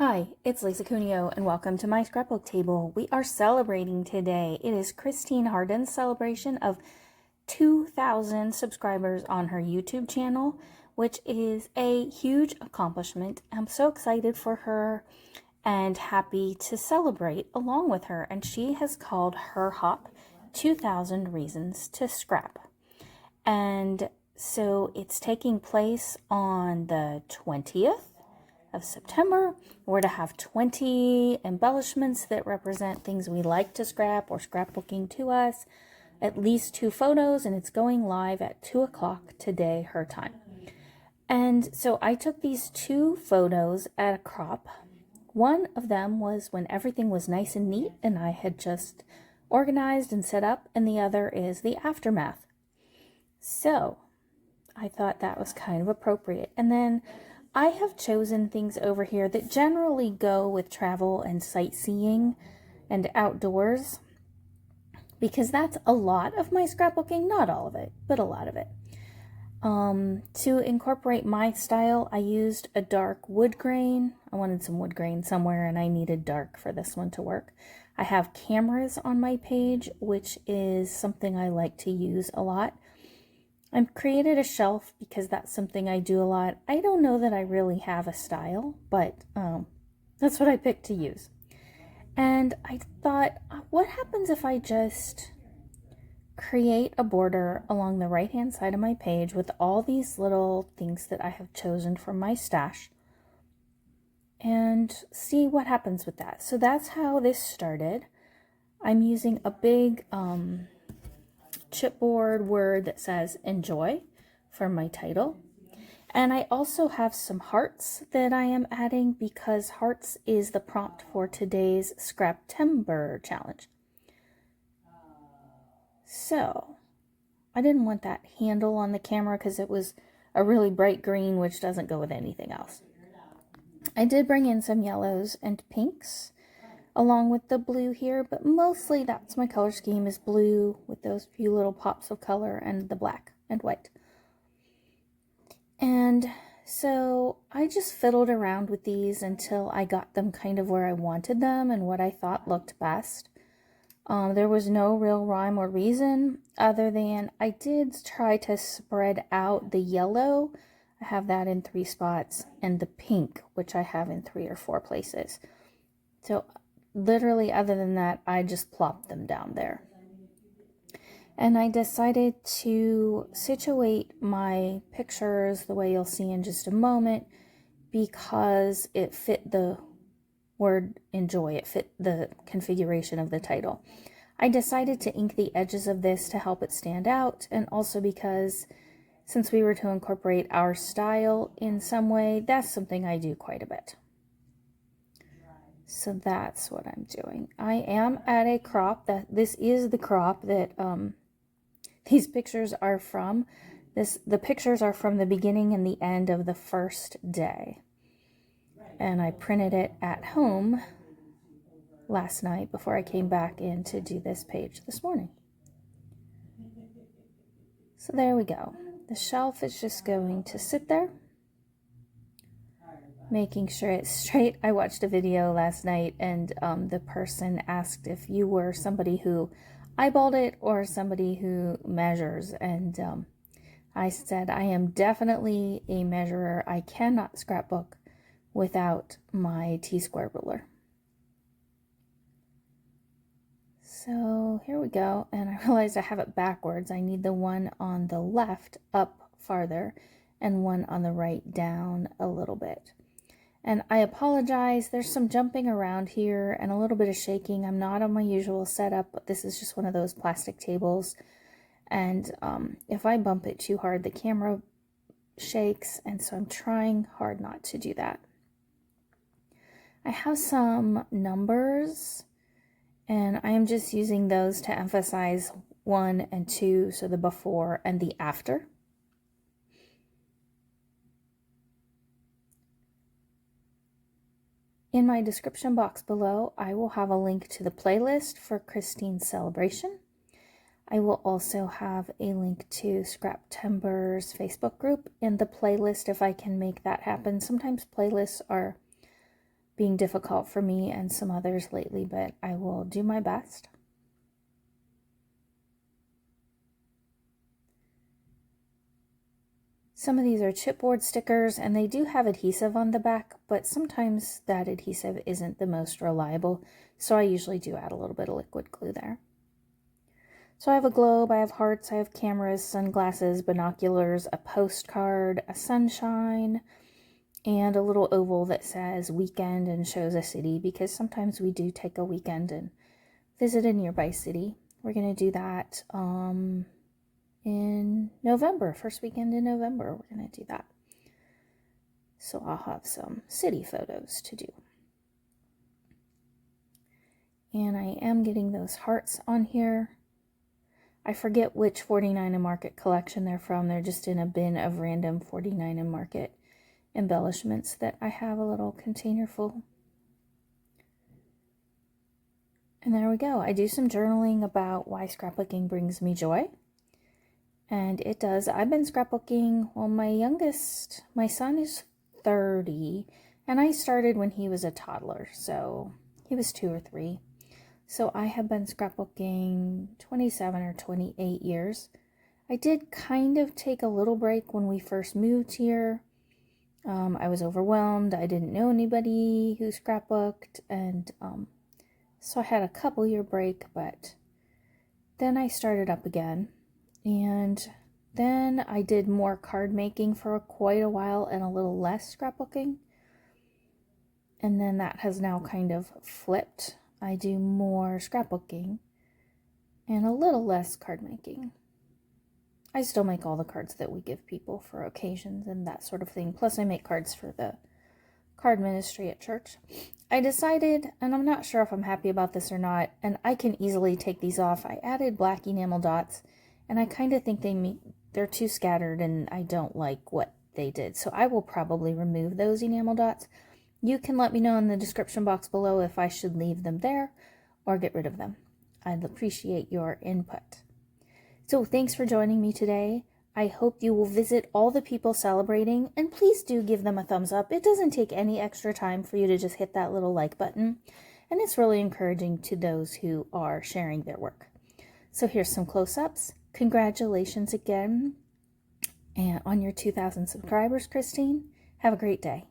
Hi, it's Lisa Cuneo and welcome to my scrapbook table. We are celebrating today. It is Christine Harden's celebration of 2,000 subscribers on her YouTube channel, which is a huge accomplishment. I'm so excited for her and happy to celebrate along with her. And she has called her hop 2,000 Reasons to Scrap. And so it's taking place on the 20th of September. We're to have 20 embellishments that represent things we like to scrap or scrapbooking to us, at least 2 photos, and it's going live at 2 o'clock today, her time. And so I took these 2 photos at a crop. One of them was when everything was nice and neat and I had just organized and set up, and the other is the aftermath. So I thought that was kind of appropriate. And then I have chosen things over here that generally go with travel and sightseeing and outdoors, because that's a lot of my scrapbooking, not all of it, but a lot of it. To incorporate my style, I used a dark wood grain. I wanted some wood grain somewhere and I needed dark for this one to work. I have cameras on my page, which is something I like to use a lot. I've created a shelf because that's something I do a lot. I don't know that I really have a style, but that's what I picked to use. And I thought, what happens if I just create a border along the right-hand side of my page with all these little things that I have chosen from my stash and see what happens with that. So that's how this started. I'm using a big chipboard word that says enjoy for my title. And I also have some hearts that I am adding because hearts is the prompt for today's Scraptember challenge. So I didn't want that handle on the camera because it was a really bright green, which doesn't go with anything else. I did bring in some yellows and pinks along with the blue here, but mostly that's my color scheme, is blue with those few little pops of color and the black and white. And so I just fiddled around with these until I got them kind of where I wanted them and what I thought looked best. There was no real rhyme or reason other than I did try to spread out the yellow. I have that in 3 spots, and the pink, which I have in 3 or 4 places. So literally, other than that, I just plopped them down there. And I decided to situate my pictures the way you'll see in just a moment because it fit the word enjoy, it fit the configuration of the title. I decided to ink the edges of this to help it stand out, and also because since we were to incorporate our style in some way, that's something I do quite a bit. So that's what I'm doing. I am at a crop this is the crop that these pictures are from. The pictures are from the beginning and the end of the first day. And I printed it at home last night before I came back in to do this page this morning. So there we go. The shelf is just going to sit there, making sure it's straight. I watched a video last night and the person asked if you were somebody who eyeballed it or somebody who measures, and I said I am definitely a measurer. I cannot scrapbook without my T-square ruler. So here we go, and I realized I have it backwards. I need the one on the left up farther and one on the right down a little bit. And I apologize, there's some jumping around here and a little bit of shaking. I'm not on my usual setup, but this is just one of those plastic tables. And if I bump it too hard, the camera shakes, and so I'm trying hard not to do that. I have some numbers, and I am just using those to emphasize 1 and 2, so the before and the after. In my description box below, I will have a link to the playlist for Christine's celebration. I will also have a link to Scraptember's Facebook group in the playlist if I can make that happen. Sometimes playlists are being difficult for me and some others lately, but I will do my best. Some of these are chipboard stickers, and they do have adhesive on the back, but sometimes that adhesive isn't the most reliable, so I usually do add a little bit of liquid glue there. So I have a globe, I have hearts, I have cameras, sunglasses, binoculars, a postcard, a sunshine, and a little oval that says weekend and shows a city, because sometimes we do take a weekend and visit a nearby city. We're going to do that in November, first weekend in November, we're going to do that. So I'll have some city photos to do. And I am getting those hearts on here. I forget which 49 and Market collection they're from. They're just in a bin of random 49 and Market embellishments that I have a little container full. And there we go. I do some journaling about why scrapbooking brings me joy. And it does. I've been scrapbooking, well, my son is 30, and I started when he was a toddler, so he was 2 or 3. So I have been scrapbooking 27 or 28 years. I did kind of take a little break when we first moved here. I was overwhelmed. I didn't know anybody who scrapbooked, and so I had a couple-year break, but then I started up again. And then I did more card making for quite a while and a little less scrapbooking. And then that has now kind of flipped. I do more scrapbooking and a little less card making. I still make all the cards that we give people for occasions and that sort of thing. Plus I make cards for the card ministry at church. I decided, and I'm not sure if I'm happy about this or not, and I can easily take these off. I added black enamel dots. And I kind of think they're too scattered and I don't like what they did. So I will probably remove those enamel dots. You can let me know in the description box below if I should leave them there or get rid of them. I'd appreciate your input. So thanks for joining me today. I hope you will visit all the people celebrating, and please do give them a thumbs up. It doesn't take any extra time for you to just hit that little like button. And it's really encouraging to those who are sharing their work. So here's some close-ups. Congratulations again and on your 2,000 subscribers, Christine. Have a great day.